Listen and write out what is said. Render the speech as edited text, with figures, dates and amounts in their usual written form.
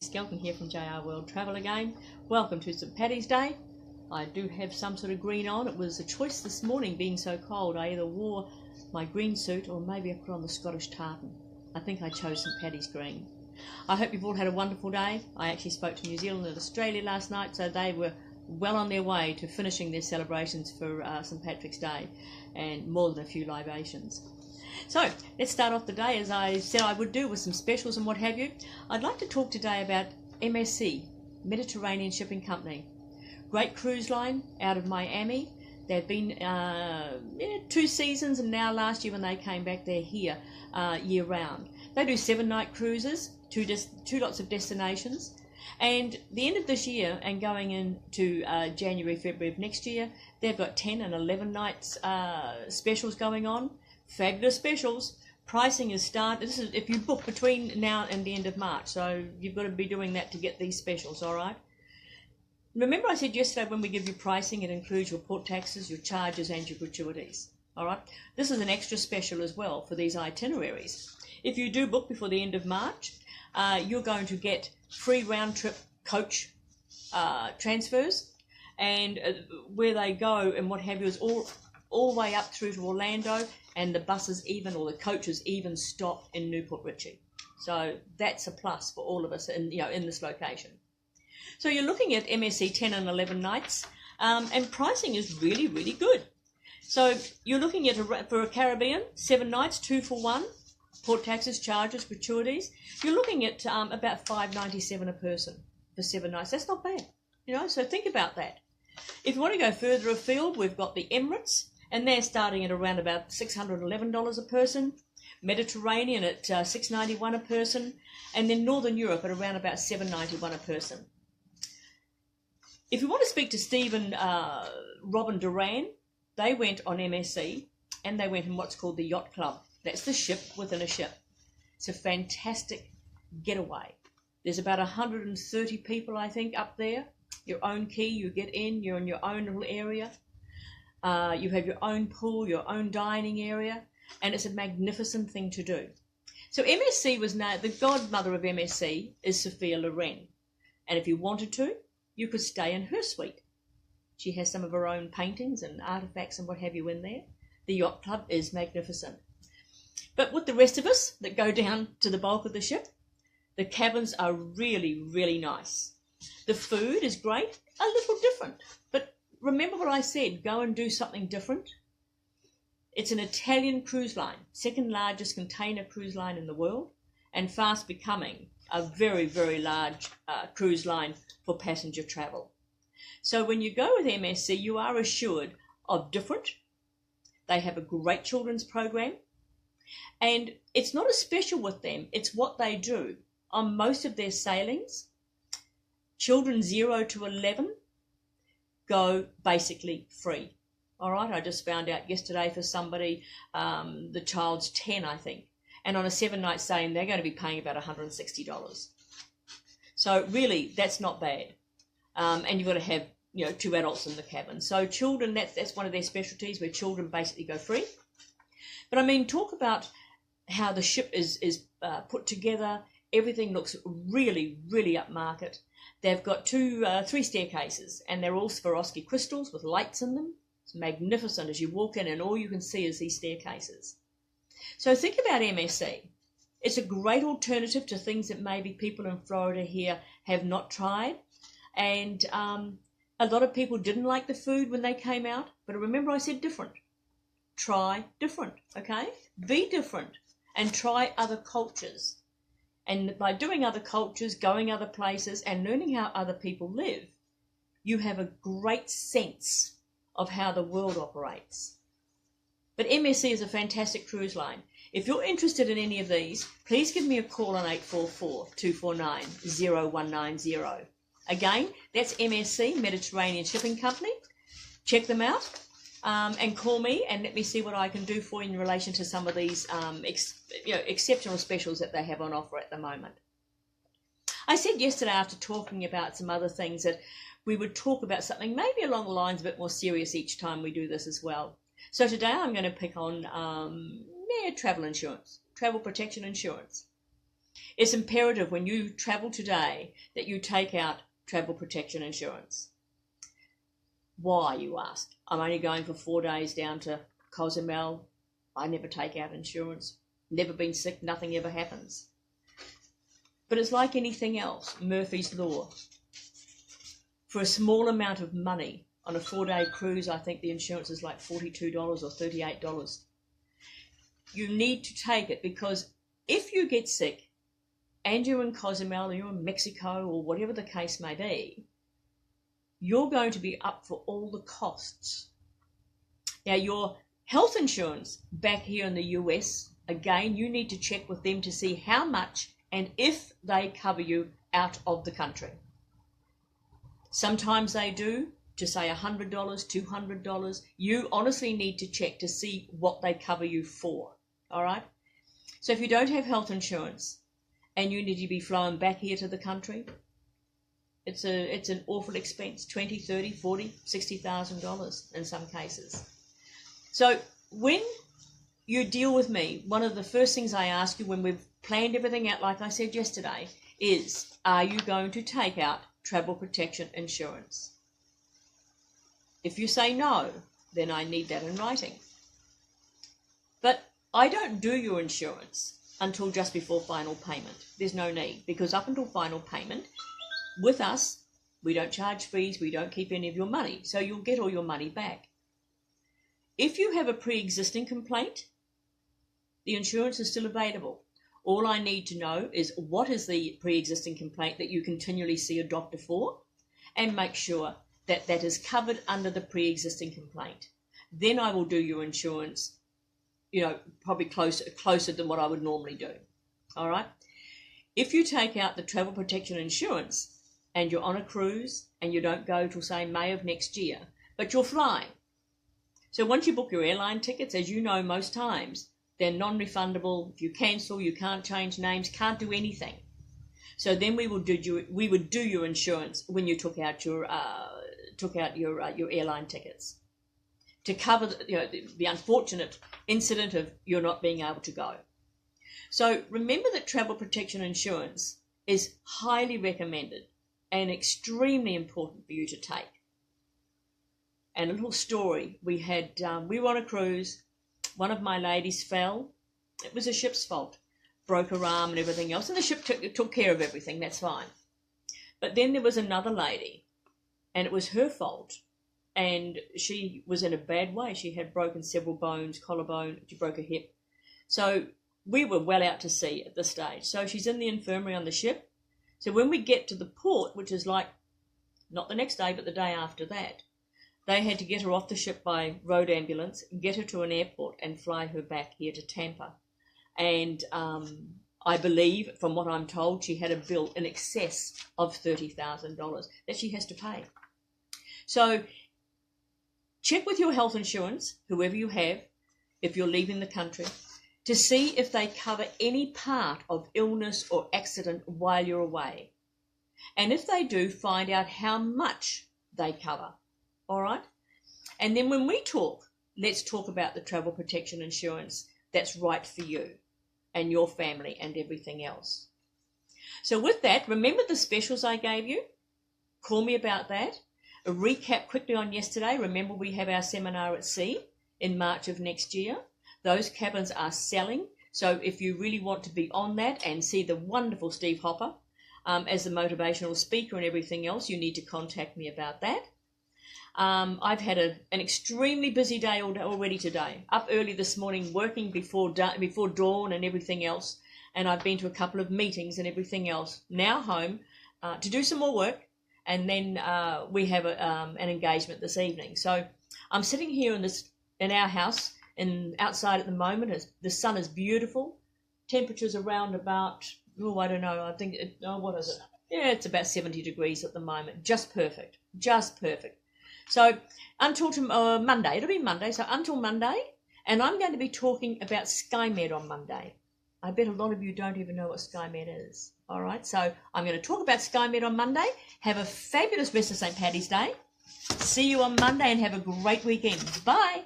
Skelton here from JR World Travel again. Welcome to St Paddy's Day. I do have some sort of green on. It was a choice this morning, being so cold. I either wore my green suit or maybe I put on the Scottish tartan. I think I chose St Paddy's green. I hope you've all had a wonderful day. I actually spoke to New Zealand and Australia last night, so they were well on their way to finishing their celebrations for St Patrick's Day, and more than a few libations. So let's start off the day as I said I would do, with some specials and what have you. I'd like to talk today about MSC, Mediterranean Shipping Company. Great cruise line out of Miami. They've been 2 seasons, and now last year when they came back, they're here year round. They do 7-night cruises, two lots of destinations. And the end of this year and going into January, February of next year, they've got 10 and 11 nights specials going on. Fabulous specials. Pricing is started. This is if you book between now and the end of March, so you've got to be doing that to get these specials, all right? Remember I said yesterday when we give you pricing, it includes your port taxes, your charges, and your gratuities, all right? This is an extra special as well for these itineraries. If you do book before the end of March, you're going to get free round-trip coach transfers, and where they go and what have you is all the way up through to Orlando, and the buses even, or the coaches even, stop in Newport Richie. So that's a plus for all of us in this location. So you're looking at MSC 10 and 11 nights, and pricing is really, really good. So you're looking at, for a Caribbean, 7 nights, 2 for 1, port taxes, charges, gratuities. You're looking at about $5.97 a person for 7 nights. That's not bad, so think about that. If you want to go further afield, we've got the Emirates, and they're starting at around about $611 a person. Mediterranean at $691 a person, and then Northern Europe at around about $791 a person. If you want to speak to Stephen, Robin Duran, they went on MSC, and they went in what's called the Yacht Club. That's the ship within a ship. It's a fantastic getaway. There's about 130 people, I think, up there. Your own key, you get in, you're in your own little area. You have your own pool, your own dining area, and it's a magnificent thing to do. So MSC was now, the godmother of MSC is Sophia Loren, and if you wanted to, you could stay in her suite. She has some of her own paintings and artifacts and what have you in there. The Yacht Club is magnificent. But with the rest of us that go down to the bulk of the ship, the cabins are really, really nice. The food is great, a little different, but remember what I said, go and do something different. It's an Italian cruise line, second largest container cruise line in the world, and fast becoming a very, very large cruise line for passenger travel. So when you go with MSC, you are assured of different. They have a great children's program, and it's not a special with them, it's what they do. On most of their sailings, children 0 to 11 go basically free. All right, I just found out yesterday for somebody, the child's 10, I think, and on a 7-night sailing, they're going to be paying about $160. So really, that's not bad. And you've got to have, 2 adults in the cabin. So children, that's one of their specialties, where children basically go free. But I mean, talk about how the ship is put together. Everything looks really, really upmarket. They've got 3 staircases, and they're all Swarovski crystals with lights in them. It's magnificent as you walk in, and all you can see is these staircases. So think about MSC. It's a great alternative to things that maybe people in Florida here have not tried. And a lot of people didn't like the food when they came out, but remember I said different. Try different, okay? Be different and try other cultures. And by doing other cultures, going other places, and learning how other people live, you have a great sense of how the world operates. But MSC is a fantastic cruise line. If you're interested in any of these, please give me a call on 844-249-0190. Again, that's MSC, Mediterranean Shipping Company. Check them out. And call me and let me see what I can do for you in relation to some of these exceptional specials that they have on offer at the moment. I said yesterday, after talking about some other things, that we would talk about something maybe along the lines a bit more serious each time we do this as well. So today I'm going to pick on travel insurance, travel protection insurance. It's imperative when you travel today that you take out travel protection insurance. Why, you ask? I'm only going for 4 days down to Cozumel. I never take out insurance. Never been sick, nothing ever happens. But it's like anything else, Murphy's Law. For a small amount of money on a 4-day cruise, I think the insurance is like $42 or $38. You need to take it, because if you get sick and you're in Cozumel or you're in Mexico or whatever the case may be, you're going to be up for all the costs. Now, your health insurance back here in the US, again, you need to check with them to see how much and if they cover you out of the country. Sometimes they do, to say $100, $200. You honestly need to check to see what they cover you for, all right? So if you don't have health insurance and you need to be flown back here to the country, it's an awful expense, $20, $30, $40, $60,000 in some cases. So when you deal with me, one of the first things I ask you when we've planned everything out, like I said yesterday, is, are you going to take out travel protection insurance? If you say no, then I need that in writing. But I don't do your insurance until just before final payment. There's no need, because up until final payment, with us, we don't charge fees, we don't keep any of your money, so you'll get all your money back. If you have a pre-existing complaint, the insurance is still available. All I need to know is what is the pre-existing complaint that you continually see a doctor for, and make sure that that is covered under the pre-existing complaint. Then I will do your insurance, probably closer than what I would normally do. All right? If you take out the travel protection insurance and you're on a cruise and you don't go till, say, May of next year, but you're flying. So once you book your airline tickets, as you know, most times, they're non-refundable. If you cancel, you can't change names, can't do anything. So then we would do your insurance when you took out your airline tickets, to cover the unfortunate incident of you're not being able to go. So remember that travel protection insurance is highly recommended and extremely important for you to take. And a little story, we were on a cruise. One of my ladies fell. It was a ship's fault. Broke her arm and everything else. And the ship took care of everything. That's fine. But then there was another lady, and it was her fault. And she was in a bad way. She had broken several bones, collarbone. She broke her hip. So we were well out to sea at this stage. So she's in the infirmary on the ship. So when we get to the port, which is like not the next day, but the day after that, they had to get her off the ship by road ambulance, get her to an airport and fly her back here to Tampa. And I believe, from what I'm told, she had a bill in excess of $30,000 that she has to pay. So check with your health insurance, whoever you have, if you're leaving the country, to see if they cover any part of illness or accident while you're away. And if they do, find out how much they cover. All right? And then when we talk, let's talk about the travel protection insurance that's right for you and your family and everything else. So with that, remember the specials I gave you? Call me about that. A recap quickly on yesterday. Remember, we have our seminar at sea in March of next year. Those cabins are selling. So if you really want to be on that and see the wonderful Steve Hopper as the motivational speaker and everything else, you need to contact me about that. I've had an extremely busy day already today. Up early this morning, working before dawn and everything else. And I've been to a couple of meetings and everything else. Now home to do some more work. And then we have an engagement this evening. So I'm sitting here in our house and outside at the moment. The sun is beautiful. Temperature's around about, I don't know. I think, what is it? Yeah, it's about 70 degrees at the moment. Just perfect. Just perfect. So until Monday, it'll be Monday, so until Monday, and I'm going to be talking about SkyMed on Monday. I bet a lot of you don't even know what SkyMed is. All right, so I'm going to talk about SkyMed on Monday. Have a fabulous rest of St. Paddy's Day. See you on Monday and have a great weekend. Bye.